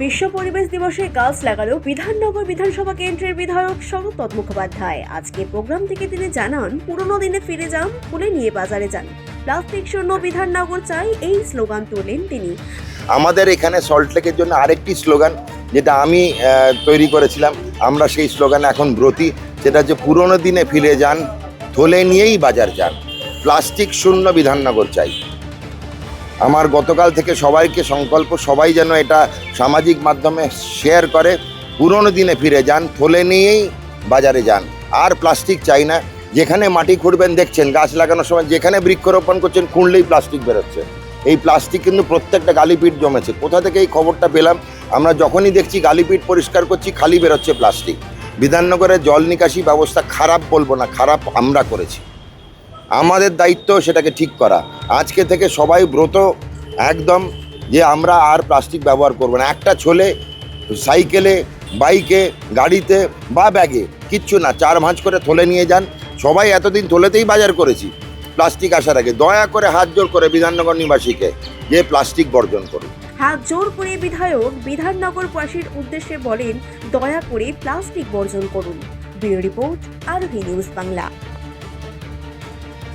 বিশ্ব পরিবেশ দিবসে গাছ লাগালো বিধাননগর বিধানসভা কেন্দ্রের বিধায়ক শরৎ মুখোপাধ্যায়। আজকে প্রোগ্রাম থেকে তিনি জানান, পুরনো দিনে ফিরে যান, ফুলে নিয়ে বাজারে যান, প্লাস্টিক শূন্য বিধাননগর চাই, এই স্লোগান তোলেন তিনি। আমাদের এখানে সল্টলেকের জন্য আরেকটি স্লোগান যেটা আমি তৈরি করেছিলাম, আমরা সেই স্লোগানে এখন ব্রতী, সেটা হচ্ছে পুরনো দিনে ফিরে যান, থলে নিয়েই বাজার যান, প্লাস্টিক শূন্য বিধাননগর চাই। আমার গতকাল থেকে সবাইকে সংকল্প, সবাই যেন এটা সামাজিক মাধ্যমে শেয়ার করে, পুরনো দিনে ফিরে যান, থলে নিয়েই বাজারে যান, আর প্লাস্টিক চাই না। যেখানে মাটি খুঁড়বেন, দেখছেন গাছ লাগানোর সময় যেখানে বৃক্ষরোপণ করছেন খুঁড়লেই প্লাস্টিক বেরোচ্ছে। এই প্লাস্টিক কিন্তু প্রত্যেকটা গালিপিট জমেছে। কোথা থেকে এই খবরটা পেলাম? আমরা যখনই দেখছি গালিপিট পরিষ্কার করছি, খালি বেরোচ্ছে প্লাস্টিক। বিধাননগরের জল নিকাশি ব্যবস্থা খারাপ বলবো না, খারাপ আমরা করেছি। আমাদের দায়িত্ব সেটাকে ঠিক করা। আজকে থেকে সবাই ব্রত একদম যে আমরা আর প্লাস্টিক ব্যবহার করব না। একটা ছোলে সাইকেলে, বাইকে, গাড়িতে বা ব্যাগে কিচ্ছু না, 4 ভাঁজ করে থলে নিয়ে যান। সবাই এতদিন থলেতেই বাজার করেছি প্লাস্টিক আসার আগে। দয়া করে হাত জোর করে বিধাননগর নিবাসীকে যে প্লাস্টিক বর্জন করুন। হাত জোর করে বিধায়ক বিধাননগরবাসীর উদ্দেশ্যে বলেন, দয়া করে প্লাস্টিক বর্জন করুন। ব্যুরো রিপোর্ট, আরোহী নিউজ বাংলা।